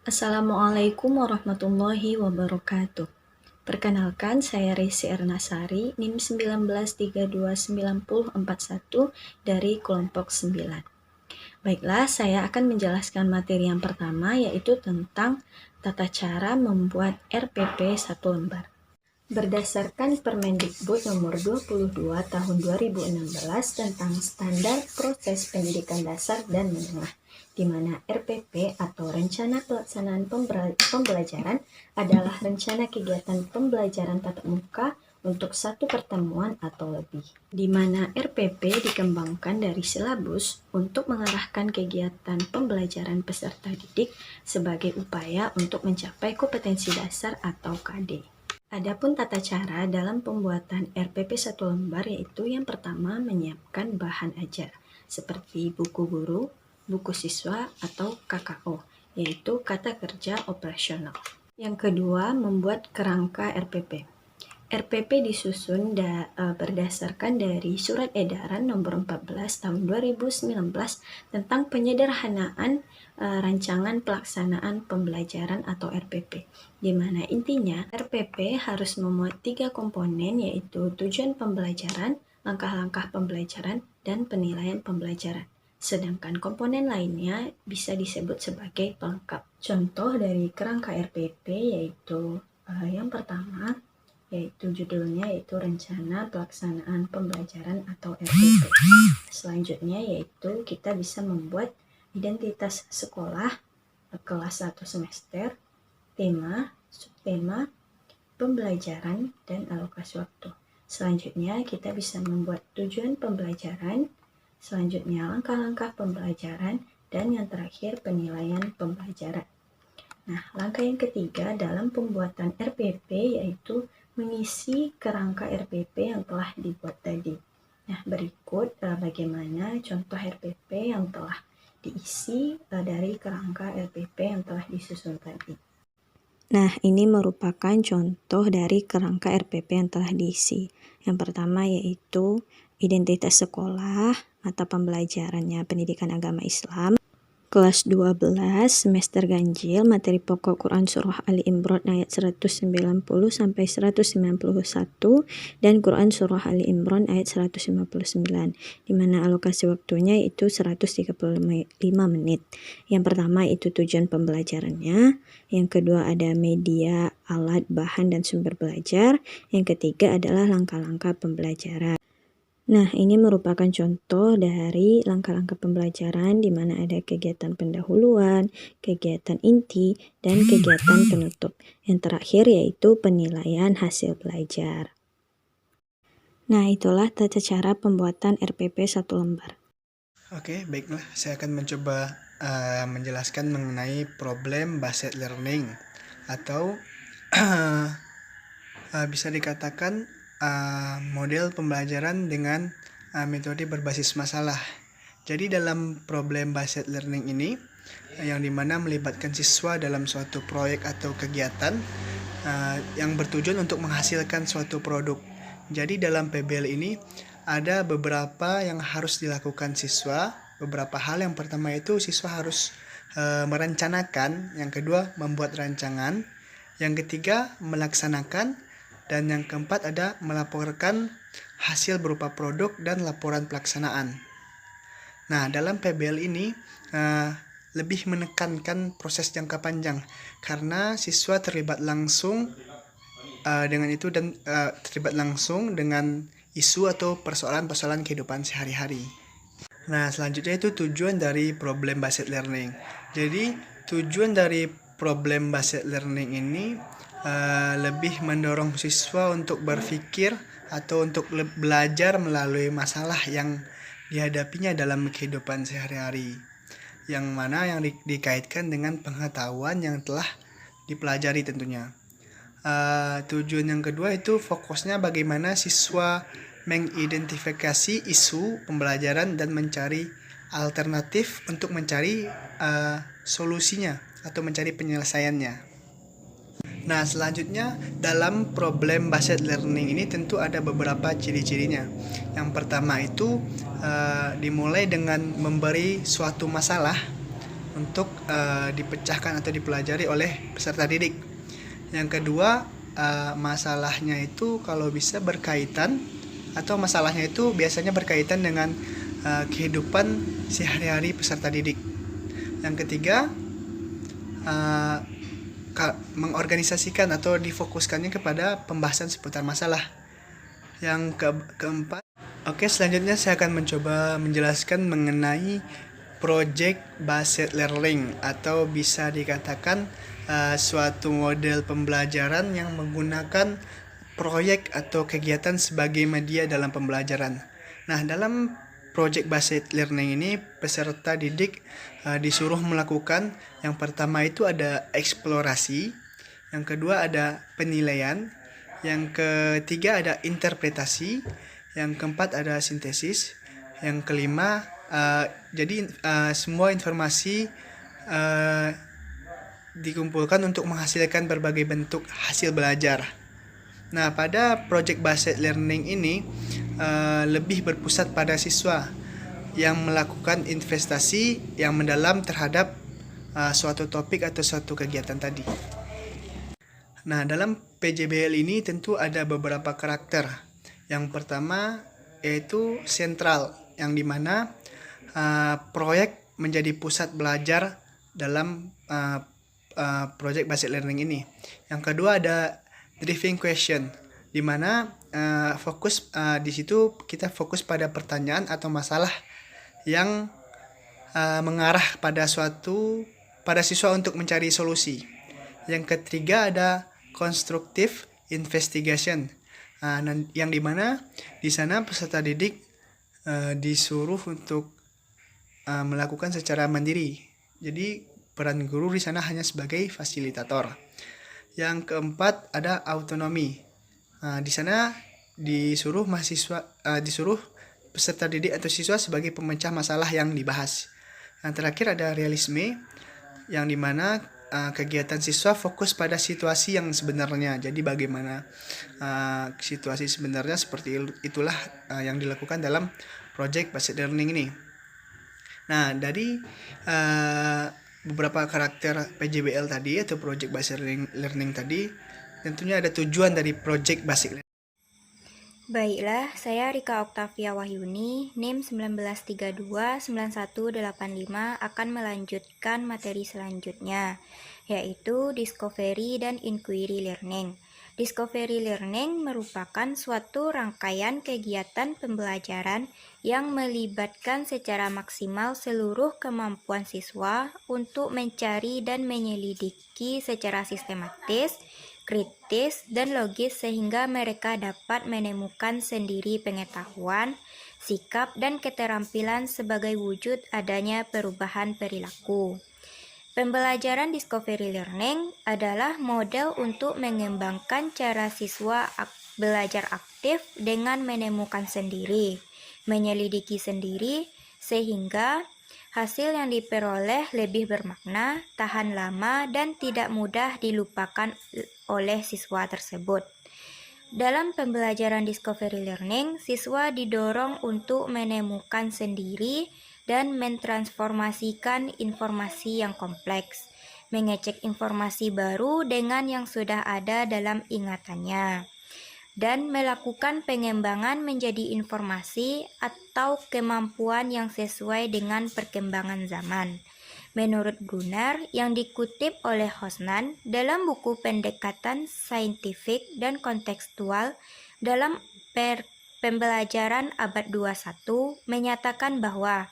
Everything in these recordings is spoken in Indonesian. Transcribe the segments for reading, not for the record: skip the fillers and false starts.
Assalamualaikum warahmatullahi wabarakatuh. Perkenalkan, saya Resi Ernasari, NIM 19329041 dari kelompok 9. Baiklah, saya akan menjelaskan materi yang pertama, yaitu tentang tata cara membuat RPP satu lembar. Berdasarkan Permendikbud Nomor 22 Tahun 2016 tentang Standar Proses Pendidikan Dasar dan Menengah, di mana RPP atau Rencana Pelaksanaan Pembelajaran adalah rencana kegiatan pembelajaran tatap muka untuk satu pertemuan atau lebih, di mana RPP dikembangkan dari silabus untuk mengarahkan kegiatan pembelajaran peserta didik sebagai upaya untuk mencapai kompetensi dasar atau KD. Adapun tata cara dalam pembuatan RPP satu lembar, yaitu yang pertama menyiapkan bahan ajar seperti buku guru, buku siswa, atau KKO, yaitu kata kerja operasional. Yang kedua, membuat kerangka RPP. RPP disusun berdasarkan dari Surat Edaran Nomor 14 Tahun 2019 tentang penyederhanaan rancangan pelaksanaan pembelajaran atau RPP, di mana intinya RPP harus memuat 3 komponen, yaitu tujuan pembelajaran, langkah-langkah pembelajaran, dan penilaian pembelajaran. Sedangkan komponen lainnya bisa disebut sebagai pelengkap. Contoh dari kerangka RPP yaitu yang pertama, yaitu judulnya yaitu Rencana Pelaksanaan Pembelajaran atau RPP. Selanjutnya yaitu kita bisa membuat identitas sekolah, kelas 1 semester, tema, subtema, pembelajaran, dan alokasi waktu. Selanjutnya kita bisa membuat tujuan pembelajaran, selanjutnya langkah-langkah pembelajaran, dan yang terakhir penilaian pembelajaran. Nah, langkah yang ketiga dalam pembuatan RPP yaitu mengisi kerangka RPP yang telah dibuat tadi. Nah, berikut bagaimana contoh RPP yang telah diisi dari kerangka RPP yang telah disusun tadi. Nah, ini merupakan contoh dari kerangka RPP yang telah diisi. Yang pertama yaitu identitas sekolah, mata pembelajarannya pendidikan agama Islam, kelas 12 semester ganjil, materi pokok Quran Surah Ali Imran ayat 190 sampai 191 dan Quran Surah Ali Imran ayat 159, di mana alokasi waktunya itu 135 menit. Yang pertama itu tujuan pembelajarannya, yang kedua ada media, alat, bahan, dan sumber belajar, yang ketiga adalah langkah-langkah pembelajaran. Nah, ini merupakan contoh dari langkah-langkah pembelajaran di mana ada kegiatan pendahuluan, kegiatan inti, dan kegiatan penutup. Yang terakhir yaitu penilaian hasil belajar. Nah, itulah tata cara pembuatan RPP satu lembar. Oke, baiklah. Saya akan mencoba menjelaskan mengenai problem based learning atau bisa dikatakan model pembelajaran dengan metode berbasis masalah. Jadi dalam problem based learning ini yang dimana melibatkan siswa dalam suatu proyek atau kegiatan yang bertujuan untuk menghasilkan suatu produk. Jadi dalam PBL ini ada beberapa yang harus dilakukan siswa. Beberapa hal, yang pertama itu siswa harus merencanakan, yang kedua membuat rancangan, yang ketiga melaksanakan, dan yang keempat ada melaporkan hasil berupa produk dan laporan pelaksanaan. Nah, dalam PBL ini lebih menekankan proses jangka panjang karena siswa terlibat langsung dengan itu dan terlibat langsung dengan isu atau persoalan-persoalan kehidupan sehari-hari. Nah, selanjutnya itu tujuan dari problem based learning. Jadi, tujuan dari problem based learning ini lebih mendorong siswa untuk berpikir atau untuk belajar melalui masalah yang dihadapinya dalam kehidupan sehari-hari, yang mana yang dikaitkan dengan pengetahuan yang telah dipelajari tentunya. Tujuan yang kedua itu fokusnya bagaimana siswa mengidentifikasi isu pembelajaran dan mencari alternatif untuk mencari solusinya atau mencari penyelesaiannya. Nah, selanjutnya dalam problem based learning ini tentu ada beberapa ciri-cirinya. Yang pertama itu dimulai dengan memberi suatu masalah untuk dipecahkan atau dipelajari oleh peserta didik. Yang kedua, masalahnya itu kalau bisa berkaitan atau masalahnya itu biasanya berkaitan dengan kehidupan sehari-hari peserta didik. Yang ketiga, mengorganisasikan atau difokuskannya kepada pembahasan seputar masalah. Yang keempat, selanjutnya saya akan mencoba menjelaskan mengenai project based learning, atau bisa dikatakan suatu model pembelajaran yang menggunakan proyek atau kegiatan sebagai media dalam pembelajaran. Nah, dalam project based learning ini peserta didik disuruh melakukan, yang pertama itu ada eksplorasi, yang kedua ada penilaian, yang ketiga ada interpretasi, yang keempat ada sintesis, yang kelima semua informasi dikumpulkan untuk menghasilkan berbagai bentuk hasil belajar. Nah, pada project based learning ini lebih berpusat pada siswa yang melakukan investasi yang mendalam terhadap suatu topik atau suatu kegiatan tadi. Nah, dalam PJBL ini tentu ada beberapa karakter. Yang pertama yaitu sentral, yang dimana proyek menjadi pusat belajar dalam project based learning ini. Yang kedua ada driving question, di mana fokus di situ kita fokus pada pertanyaan atau masalah yang mengarah pada siswa untuk mencari solusi. Yang ketiga ada constructive investigation, yang dimana di sana peserta didik disuruh untuk melakukan secara mandiri. Jadi peran guru di sana hanya sebagai fasilitator. Yang keempat ada autonomi. Di sana disuruh peserta didik atau siswa sebagai pemecah masalah yang dibahas. Yang terakhir ada realisme, yang dimana kegiatan siswa fokus pada situasi yang sebenarnya. Jadi bagaimana situasi sebenarnya, seperti itulah yang dilakukan dalam project based learning ini. Nah, dari beberapa karakter PJBL tadi atau project based learning tadi, tentunya ada tujuan dari project based learning. Baiklah, saya Rika Oktavia Wahyuni, NIM 19329185 akan melanjutkan materi selanjutnya, yaitu Discovery dan Inquiry Learning. Discovery Learning merupakan suatu rangkaian kegiatan pembelajaran yang melibatkan secara maksimal seluruh kemampuan siswa untuk mencari dan menyelidiki secara sistematis, kritis, dan logis sehingga mereka dapat menemukan sendiri pengetahuan, sikap, dan keterampilan sebagai wujud adanya perubahan perilaku. Pembelajaran Discovery Learning adalah model untuk mengembangkan cara siswa belajar aktif dengan menemukan sendiri, menyelidiki sendiri, sehingga hasil yang diperoleh lebih bermakna, tahan lama, dan tidak mudah dilupakan oleh siswa tersebut. Dalam pembelajaran Discovery Learning, siswa didorong untuk menemukan sendiri dan mentransformasikan informasi yang kompleks, mengecek informasi baru dengan yang sudah ada dalam ingatannya, dan melakukan pengembangan menjadi informasi atau kemampuan yang sesuai dengan perkembangan zaman. Menurut Brunner, yang dikutip oleh Hosnan dalam buku Pendekatan Saintifik dan Kontekstual dalam Pembelajaran Abad 21, menyatakan bahwa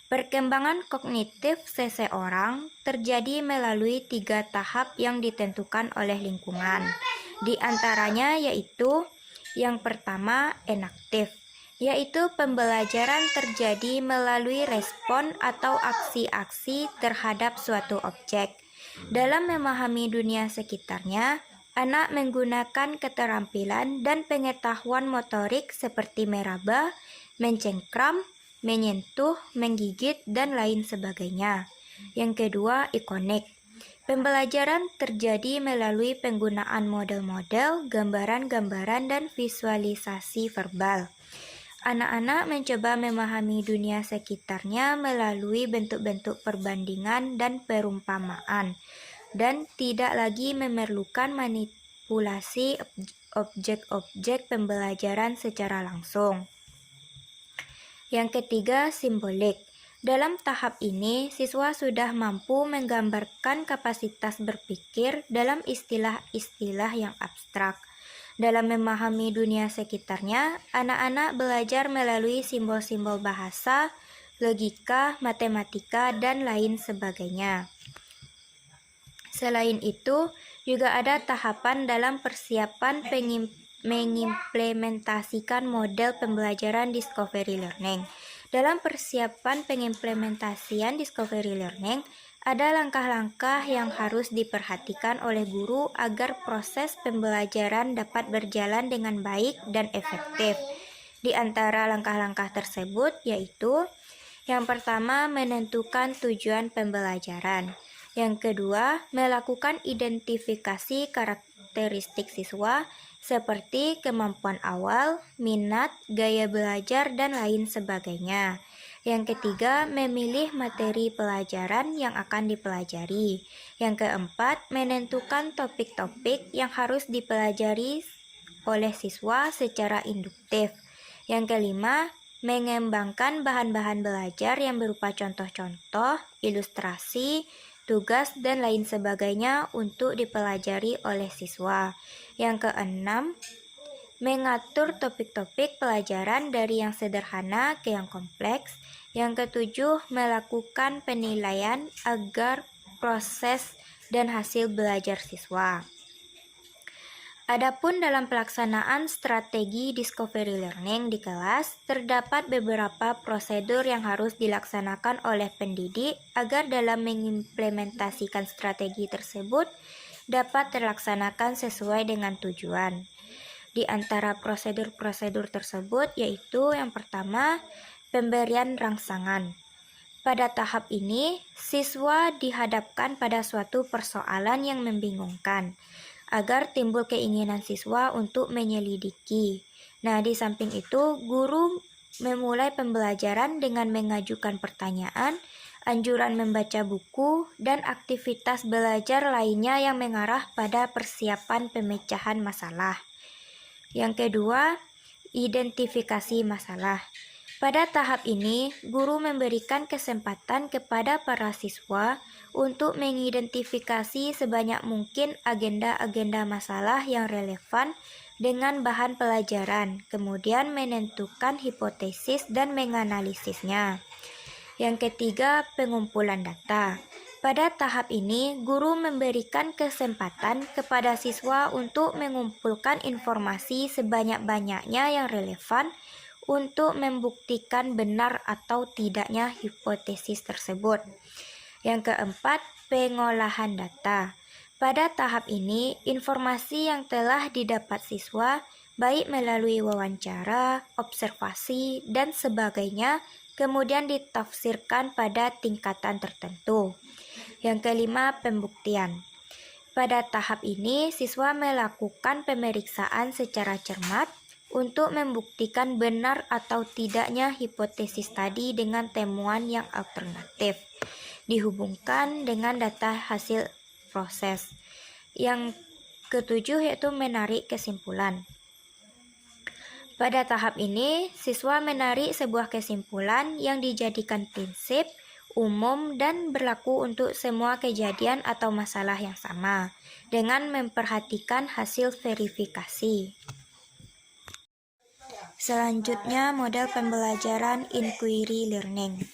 perkembangan kognitif seseorang terjadi melalui 3 tahap yang ditentukan oleh lingkungan. Di antaranya yaitu yang pertama enaktif, yaitu pembelajaran terjadi melalui respon atau aksi-aksi terhadap suatu objek. Dalam memahami dunia sekitarnya, anak menggunakan keterampilan dan pengetahuan motorik seperti meraba, mencengkram, menyentuh, menggigit, dan lain sebagainya. Yang kedua, ikonik. Pembelajaran terjadi melalui penggunaan model-model, gambaran-gambaran, dan visualisasi verbal. Anak-anak mencoba memahami dunia sekitarnya melalui bentuk-bentuk perbandingan dan perumpamaan, dan tidak lagi memerlukan manipulasi objek-objek pembelajaran secara langsung. Yang ketiga, simbolik. Dalam tahap ini, siswa sudah mampu menggambarkan kapasitas berpikir dalam istilah-istilah yang abstrak. Dalam memahami dunia sekitarnya, anak-anak belajar melalui simbol-simbol bahasa, logika, matematika, dan lain sebagainya. Selain itu, juga ada tahapan dalam persiapan mengimplementasikan model pembelajaran discovery learning. Dalam persiapan pengimplementasian discovery learning, ada langkah-langkah yang harus diperhatikan oleh guru agar proses pembelajaran dapat berjalan dengan baik dan efektif. Di antara langkah-langkah tersebut yaitu: yang pertama, menentukan tujuan pembelajaran. Yang kedua, melakukan identifikasi karakteristik siswa seperti kemampuan awal, minat, gaya belajar, dan lain sebagainya. Yang ketiga, memilih materi pelajaran yang akan dipelajari. Yang keempat, menentukan topik-topik yang harus dipelajari oleh siswa secara induktif. Yang kelima, mengembangkan bahan-bahan belajar yang berupa contoh-contoh, ilustrasi, tugas, dan lain sebagainya untuk dipelajari oleh siswa. Yang keenam, mengatur topik-topik pelajaran dari yang sederhana ke yang kompleks. Yang ketujuh, melakukan penilaian agar proses dan hasil belajar siswa. Adapun dalam pelaksanaan strategi discovery learning di kelas, terdapat beberapa prosedur yang harus dilaksanakan oleh pendidik agar dalam mengimplementasikan strategi tersebut dapat terlaksanakan sesuai dengan tujuan. Di antara prosedur-prosedur tersebut yaitu yang pertama, pemberian rangsangan. Pada tahap ini, siswa dihadapkan pada suatu persoalan yang membingungkan, agar timbul keinginan siswa untuk menyelidiki. Nah, di samping itu, guru memulai pembelajaran dengan mengajukan pertanyaan, anjuran membaca buku, dan aktivitas belajar lainnya yang mengarah pada persiapan pemecahan masalah. Yang kedua, identifikasi masalah. Pada tahap ini, guru memberikan kesempatan kepada para siswa untuk mengidentifikasi sebanyak mungkin agenda-agenda masalah yang relevan dengan bahan pelajaran, kemudian menentukan hipotesis dan menganalisisnya. Yang ketiga, pengumpulan data. Pada tahap ini, guru memberikan kesempatan kepada siswa untuk mengumpulkan informasi sebanyak-banyaknya yang relevan untuk membuktikan benar atau tidaknya hipotesis tersebut. Yang keempat, pengolahan data. Pada tahap ini, informasi yang telah didapat siswa, baik melalui wawancara, observasi, dan sebagainya, kemudian ditafsirkan pada tingkatan tertentu. Yang kelima, pembuktian. Pada tahap ini, siswa melakukan pemeriksaan secara cermat untuk membuktikan benar atau tidaknya hipotesis tadi dengan temuan yang alternatif, dihubungkan dengan data hasil proses. Yang ketujuh yaitu menarik kesimpulan. Pada tahap ini, siswa menarik sebuah kesimpulan yang dijadikan prinsip, umum, dan berlaku untuk semua kejadian atau masalah yang sama, dengan memperhatikan hasil verifikasi. Selanjutnya, model pembelajaran inquiry learning.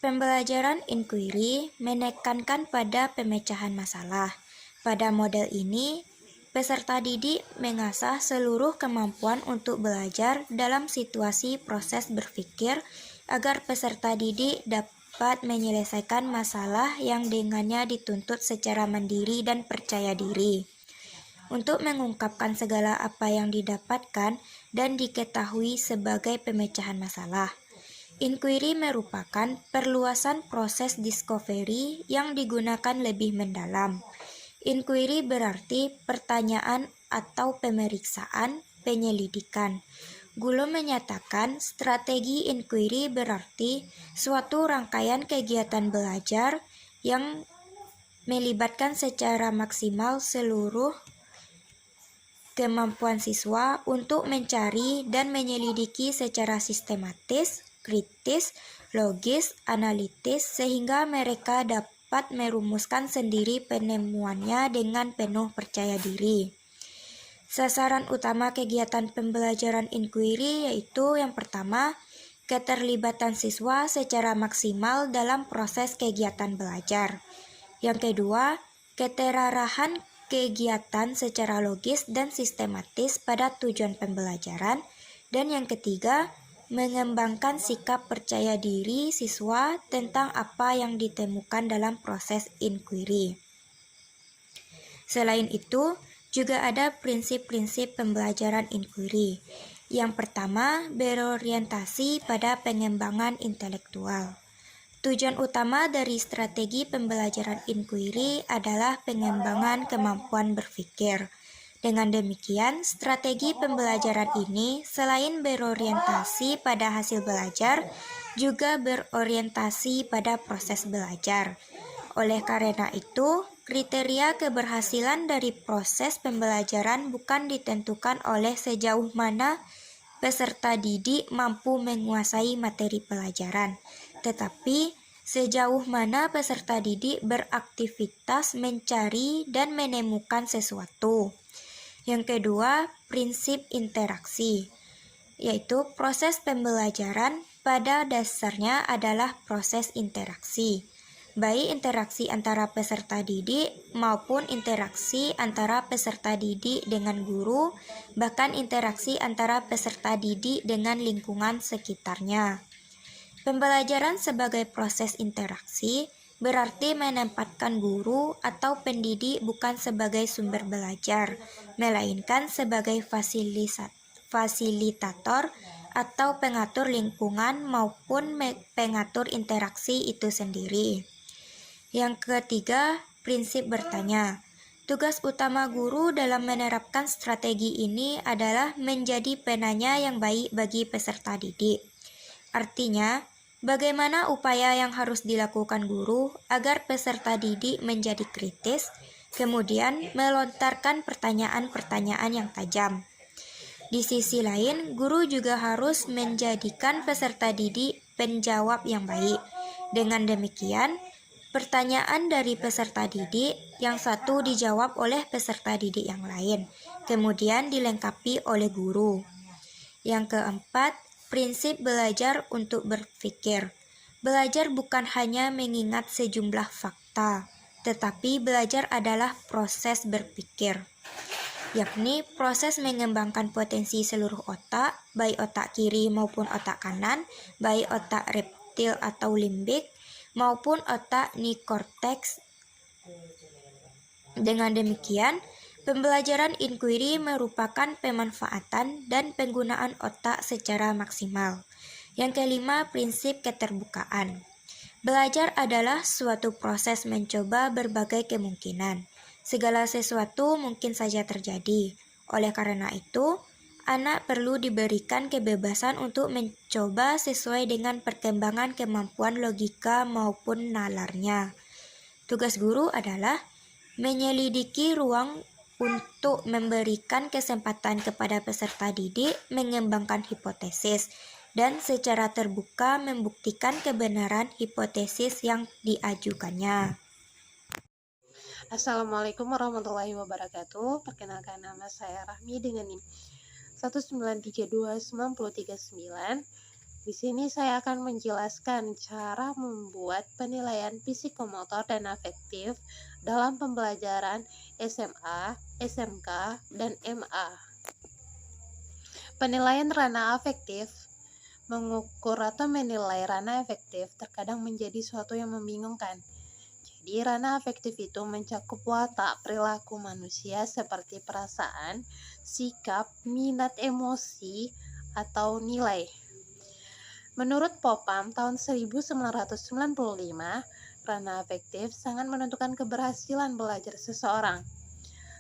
Pembelajaran inquiry menekankan pada pemecahan masalah. Pada model ini, peserta didik mengasah seluruh kemampuan untuk belajar dalam situasi proses berpikir agar peserta didik dapat menyelesaikan masalah yang dengannya dituntut secara mandiri dan percaya diri. Untuk mengungkapkan segala apa yang didapatkan dan diketahui sebagai pemecahan masalah. Inquiry merupakan perluasan proses discovery yang digunakan lebih mendalam. Inquiry berarti pertanyaan atau pemeriksaan, penyelidikan. Gulo menyatakan strategi inquiry berarti suatu rangkaian kegiatan belajar yang melibatkan secara maksimal seluruh kemampuan siswa untuk mencari dan menyelidiki secara sistematis, kritis, logis, analitis, sehingga mereka dapat merumuskan sendiri penemuannya dengan penuh percaya diri. Sasaran utama kegiatan pembelajaran inquiry yaitu yang pertama, keterlibatan siswa secara maksimal dalam proses kegiatan belajar. Yang kedua, keterarahan kegiatan secara logis dan sistematis pada tujuan pembelajaran. Dan yang ketiga, mengembangkan sikap percaya diri siswa tentang apa yang ditemukan dalam proses inquiry. Selain itu, juga ada prinsip-prinsip pembelajaran inquiry. Yang pertama, berorientasi pada pengembangan intelektual. Tujuan utama dari strategi pembelajaran inquiry adalah pengembangan kemampuan berpikir. Dengan demikian, strategi pembelajaran ini selain berorientasi pada hasil belajar, juga berorientasi pada proses belajar. Oleh karena itu, kriteria keberhasilan dari proses pembelajaran bukan ditentukan oleh sejauh mana peserta didik mampu menguasai materi pelajaran, tetapi sejauh mana peserta didik beraktivitas mencari dan menemukan sesuatu. Yang kedua, prinsip interaksi, yaitu proses pembelajaran pada dasarnya adalah proses interaksi, baik interaksi antara peserta didik maupun interaksi antara peserta didik dengan guru, bahkan interaksi antara peserta didik dengan lingkungan sekitarnya. Pembelajaran sebagai proses interaksi berarti menempatkan guru atau pendidik bukan sebagai sumber belajar, melainkan sebagai fasilitator atau pengatur lingkungan maupun pengatur interaksi itu sendiri. Yang ketiga, prinsip bertanya. Tugas utama guru dalam menerapkan strategi ini adalah menjadi penanya yang baik bagi peserta didik. Artinya, bagaimana upaya yang harus dilakukan guru agar peserta didik menjadi kritis, kemudian melontarkan pertanyaan-pertanyaan yang tajam. Di sisi lain, guru juga harus menjadikan peserta didik penjawab yang baik. Dengan demikian, pertanyaan dari peserta didik yang satu dijawab oleh peserta didik yang lain, kemudian dilengkapi oleh guru. Yang keempat, prinsip belajar untuk berpikir. Belajar bukan hanya mengingat sejumlah fakta, tetapi belajar adalah proses berpikir, yakni proses mengembangkan potensi seluruh otak, baik otak kiri maupun otak kanan, baik otak reptil atau limbik, maupun otak neokorteks. Dengan demikian, pembelajaran inquiry merupakan pemanfaatan dan penggunaan otak secara maksimal. Yang kelima, prinsip keterbukaan. Belajar adalah suatu proses mencoba berbagai kemungkinan. Segala sesuatu mungkin saja terjadi. Oleh karena itu, anak perlu diberikan kebebasan untuk mencoba sesuai dengan perkembangan kemampuan logika maupun nalarnya. Tugas guru adalah menyelidiki ruang untuk memberikan kesempatan kepada peserta didik mengembangkan hipotesis dan secara terbuka membuktikan kebenaran hipotesis yang diajukannya. Assalamualaikum warahmatullahi wabarakatuh. Perkenalkan, nama saya Rahmi dengan NIM 1932939. Di sini saya akan menjelaskan cara membuat penilaian psikomotor dan afektif dalam pembelajaran SMA, SMK, dan MA. Penilaian ranah afektif. Mengukur atau menilai ranah afektif terkadang menjadi suatu yang membingungkan. Jadi, ranah afektif itu mencakup watak perilaku manusia seperti perasaan, sikap, minat, emosi, atau nilai. Menurut Popham tahun 1995, ranah afektif sangat menentukan keberhasilan belajar seseorang.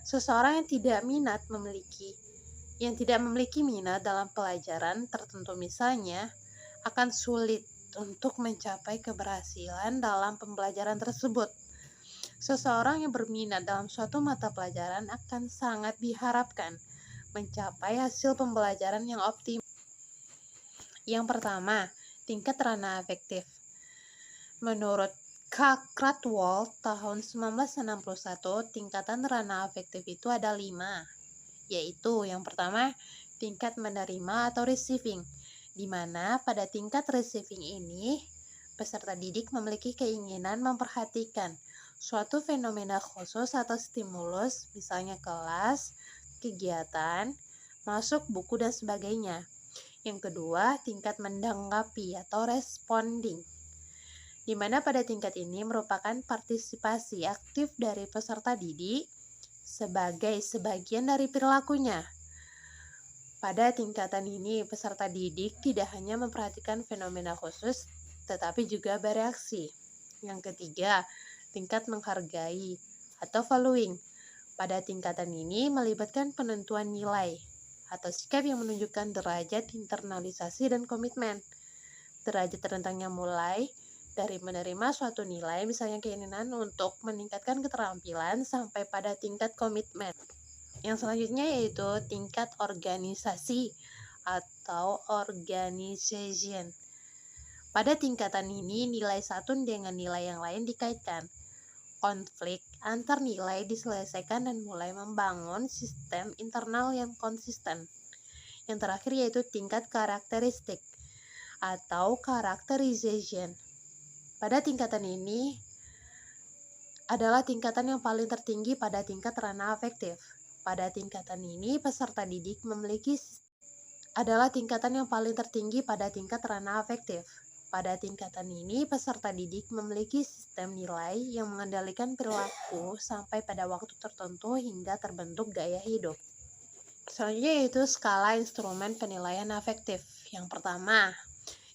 Seseorang yang tidak minat memiliki Yang tidak memiliki minat dalam pelajaran tertentu misalnya akan sulit untuk mencapai keberhasilan dalam pembelajaran tersebut. Seseorang yang berminat dalam suatu mata pelajaran akan sangat diharapkan mencapai hasil pembelajaran yang optimal. Yang pertama, tingkat ranah afektif. Menurut Cradwell tahun 1961, tingkatan ranah afektif itu ada 5, yaitu yang pertama, tingkat menerima atau receiving, di mana pada tingkat receiving ini, peserta didik memiliki keinginan memperhatikan suatu fenomena khusus atau stimulus, misalnya kelas, kegiatan, masuk buku, dan sebagainya. Yang kedua, tingkat menanggapi atau responding, di mana pada tingkat ini merupakan partisipasi aktif dari peserta didik sebagai sebagian dari perilakunya. Pada tingkatan ini, peserta didik tidak hanya memperhatikan fenomena khusus, tetapi juga bereaksi. Yang ketiga, tingkat menghargai atau valuing. Pada tingkatan ini melibatkan penentuan nilai atau sikap yang menunjukkan derajat internalisasi dan komitmen. Derajat rentangnya mulai dari menerima suatu nilai, misalnya keinginan untuk meningkatkan keterampilan, sampai pada tingkat komitmen. Yang selanjutnya yaitu tingkat organisasi atau organization. Pada tingkatan ini, nilai satu dengan nilai yang lain dikaitkan. Konflik antar nilai diselesaikan dan mulai membangun sistem internal yang konsisten. Yang terakhir yaitu tingkat karakteristik atau characterization. Pada tingkatan ini adalah tingkatan yang paling tertinggi pada tingkat ranah afektif. Pada tingkatan ini peserta didik memiliki Pada tingkatan ini, peserta didik memiliki sistem nilai yang mengendalikan perilaku sampai pada waktu tertentu hingga terbentuk gaya hidup. Selanjutnya yaitu skala instrumen penilaian afektif. Yang pertama,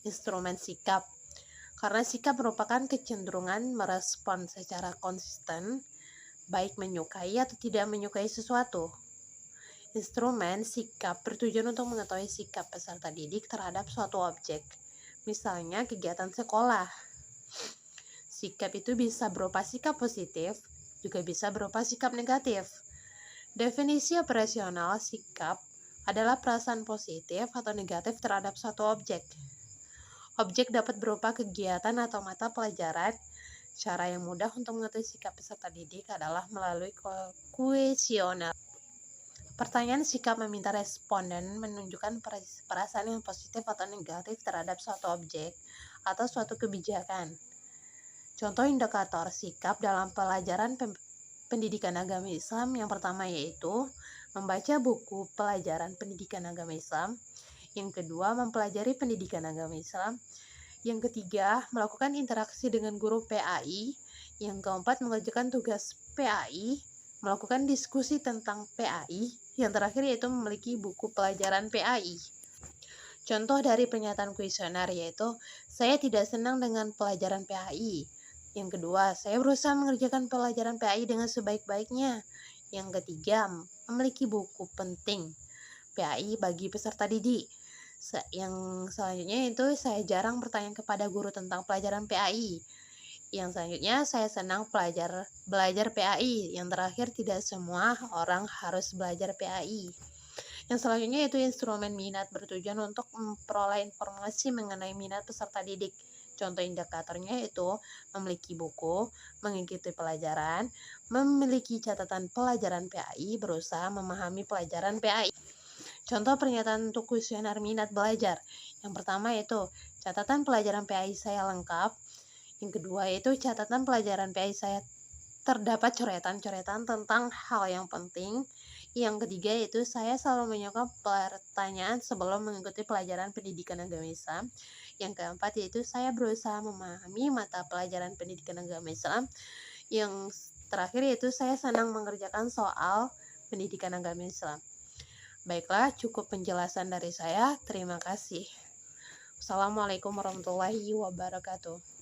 instrumen sikap. Karena sikap merupakan kecenderungan merespon secara konsisten, baik menyukai atau tidak menyukai sesuatu. Instrumen sikap bertujuan untuk mengetahui sikap peserta didik terhadap suatu objek. Misalnya kegiatan sekolah. Sikap itu bisa berupa sikap positif, juga bisa berupa sikap negatif. Definisi operasional sikap adalah perasaan positif atau negatif terhadap suatu objek. Objek dapat berupa kegiatan atau mata pelajaran. Cara yang mudah untuk mengetahui sikap peserta didik adalah melalui kuesioner. Pertanyaan sikap meminta responden menunjukkan perasaan yang positif atau negatif terhadap suatu objek atau suatu kebijakan. Contoh indikator sikap dalam pelajaran pendidikan agama Islam yang pertama yaitu membaca buku pelajaran pendidikan agama Islam. Yang kedua, mempelajari pendidikan agama Islam. Yang ketiga, melakukan interaksi dengan guru PAI. Yang keempat, mengerjakan tugas PAI, melakukan diskusi tentang PAI. Yang terakhir yaitu memiliki buku pelajaran PAI. Contoh dari pernyataan kuesioner yaitu, saya tidak senang dengan pelajaran PAI. Yang kedua, saya berusaha mengerjakan pelajaran PAI dengan sebaik-baiknya. Yang ketiga, memiliki buku penting PAI bagi peserta didik. Yang selanjutnya itu saya jarang bertanya kepada guru tentang pelajaran PAI. Yang selanjutnya saya senang belajar PAI. Yang terakhir tidak semua orang harus belajar PAI. Yang selanjutnya itu instrumen minat bertujuan untuk memperoleh informasi mengenai minat peserta didik. Contoh indikatornya itu memiliki buku, mengikuti pelajaran, memiliki catatan pelajaran PAI, berusaha memahami pelajaran PAI. Contoh pernyataan untuk kuesioner minat belajar. Yang pertama yaitu catatan pelajaran PAI saya lengkap. Yang kedua yaitu catatan pelajaran PAI saya terdapat coretan-coretan tentang hal yang penting. Yang ketiga yaitu saya selalu menyiapkan pertanyaan sebelum mengikuti pelajaran pendidikan agama Islam. Yang keempat yaitu saya berusaha memahami mata pelajaran pendidikan agama Islam. Yang terakhir yaitu saya senang mengerjakan soal pendidikan agama Islam. Baiklah, cukup penjelasan dari saya. Terima kasih. Wassalamualaikum warahmatullahi wabarakatuh.